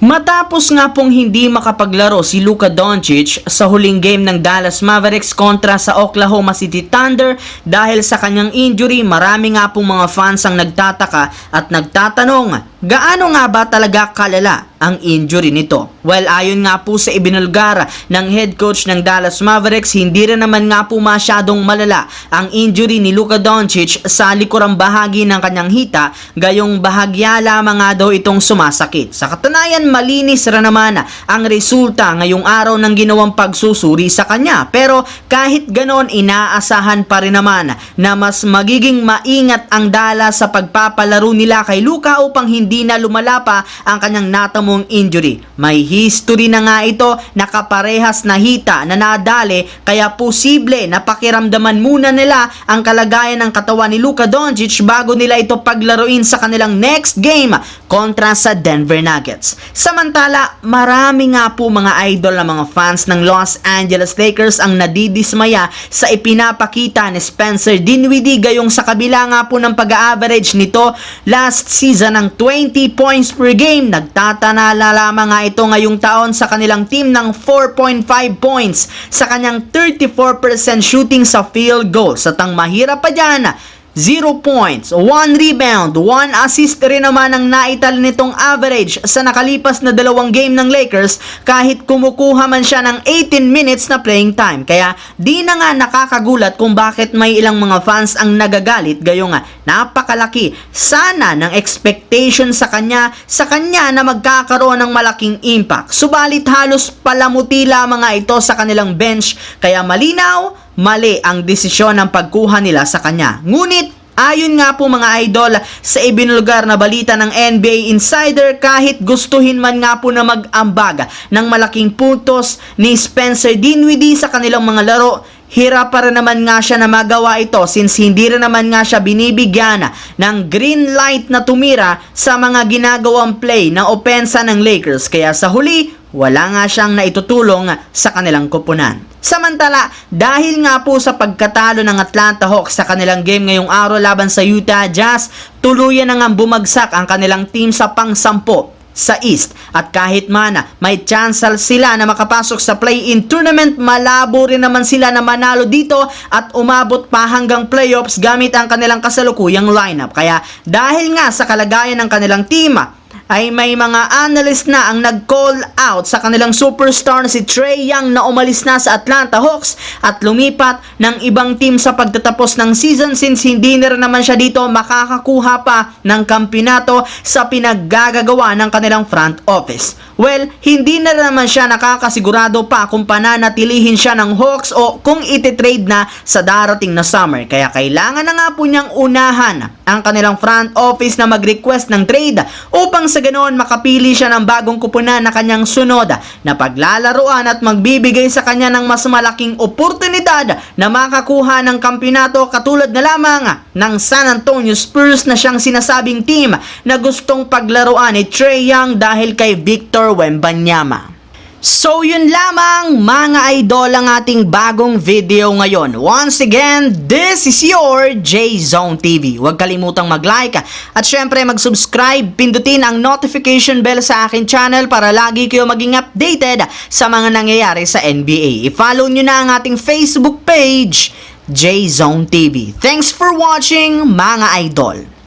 Matapos nga pong hindi makapaglaro si Luka Doncic sa huling game ng Dallas Mavericks kontra sa Oklahoma City Thunder dahil sa kanyang injury, marami nga pong mga fans ang nagtataka at nagtatanong, gaano nga ba talaga kalala ang injury nito? Well, ayon nga po sa ibinulgar ng head coach ng Dallas Mavericks, hindi rin naman nga po masyadong malala ang injury ni Luka Doncic sa likurang bahagi ng kanyang hita, gayong bahagya lamang nga daw itong sumasakit. Sa katunayan, malinis rin naman ang resulta ngayong araw ng ginawang pagsusuri sa kanya. Pero kahit ganon, inaasahan pa rin naman na mas magiging maingat ang Dallas sa pagpapalaro nila kay Luka upang hindi na lumala pa ang kanyang natamong injury. May history na nga ito, nakaparehas na hita na nadali, kaya posible na pakiramdaman muna nila ang kalagayan ng katawan ni Luka Doncic bago nila ito paglaruin sa kanilang next game kontra sa Denver Nuggets. Samantala, marami nga po mga idol na mga fans ng Los Angeles Lakers ang nadidismaya sa ipinapakita ni Spencer Dinwiddie, gayong sa kabila nga po ng pag-average nito last season ng 20 points per game, nagtatanala lamang nga ito ngayong taon sa kanilang team ng 4.5 points sa kanyang 34% shooting sa field goals. At ang mahirap pa dyan, 0 points, 1 rebound, 1 assist rin naman ang naital nitong average sa nakalipas na dalawang game ng Lakers kahit kumukuha man siya ng 18 minutes na playing time. Kaya di na nga nakakagulat kung bakit may ilang mga fans ang nagagalit, gayong napakalaki sana ng expectation sa kanya na magkakaroon ng malaking impact. Subalit halos palamuti lamang nga ito sa kanilang bench, kaya malinaw, mali ang desisyon ng pagkuha nila sa kanya. Ngunit, ayon nga po mga idol sa ibinulgar na balita ng NBA Insider, kahit gustuhin man nga po na mag-ambag ng malaking puntos ni Spencer Dinwiddie sa kanilang mga laro, hirap pa rin naman nga siya na magawa ito since hindi rin naman nga siya binibigyan ng green light na tumira sa mga ginagawang play ng opensa ng Lakers. Kaya sa huli, wala nga siyang naitutulong sa kanilang koponan. Samantala, dahil nga po sa pagkatalo ng Atlanta Hawks sa kanilang game ngayong araw laban sa Utah Jazz, tuluyan na nga bumagsak ang kanilang team sa pang-10 sa East. At kahit man may chance sila na makapasok sa play-in tournament, malabo rin naman sila na manalo dito at umabot pa hanggang playoffs gamit ang kanilang kasalukuyang lineup. Kaya dahil nga sa kalagayan ng kanilang team, ay may mga analyst na ang nag-call out sa kanilang superstar na si Trae Young na umalis na sa Atlanta Hawks at lumipat ng ibang team sa pagtatapos ng season since hindi na rin naman siya dito makakakuha pa ng kampyonato sa pinaggagawa ng kanilang front office. Well, hindi na rin naman siya nakakasigurado pa kung pananatilihin siya ng Hawks o kung ititrade na sa darating na summer. Kaya kailangan na nga po niyang unahan ang kanilang front office na mag-request ng trade upang sa ganoon makapili siya ng bagong kupunan na kanyang sunod na paglalaruan at magbibigay sa kanya ng mas malaking oportunidad na makakuha ng kampyonato, katulad na lamang ng San Antonio Spurs na siyang sinasabing team na gustong paglaruan ni Trae Young dahil kay Victor Wembanyama. So yun lamang mga idol ang ating bagong video ngayon. Once again, this is your J-Zone TV. Huwag kalimutang mag-like at syempre mag-subscribe, pindutin ang notification bell sa aking channel para lagi kayo maging updated sa mga nangyayari sa NBA. I-follow nyo na ang ating Facebook page, J-Zone TV. Thanks for watching mga idol.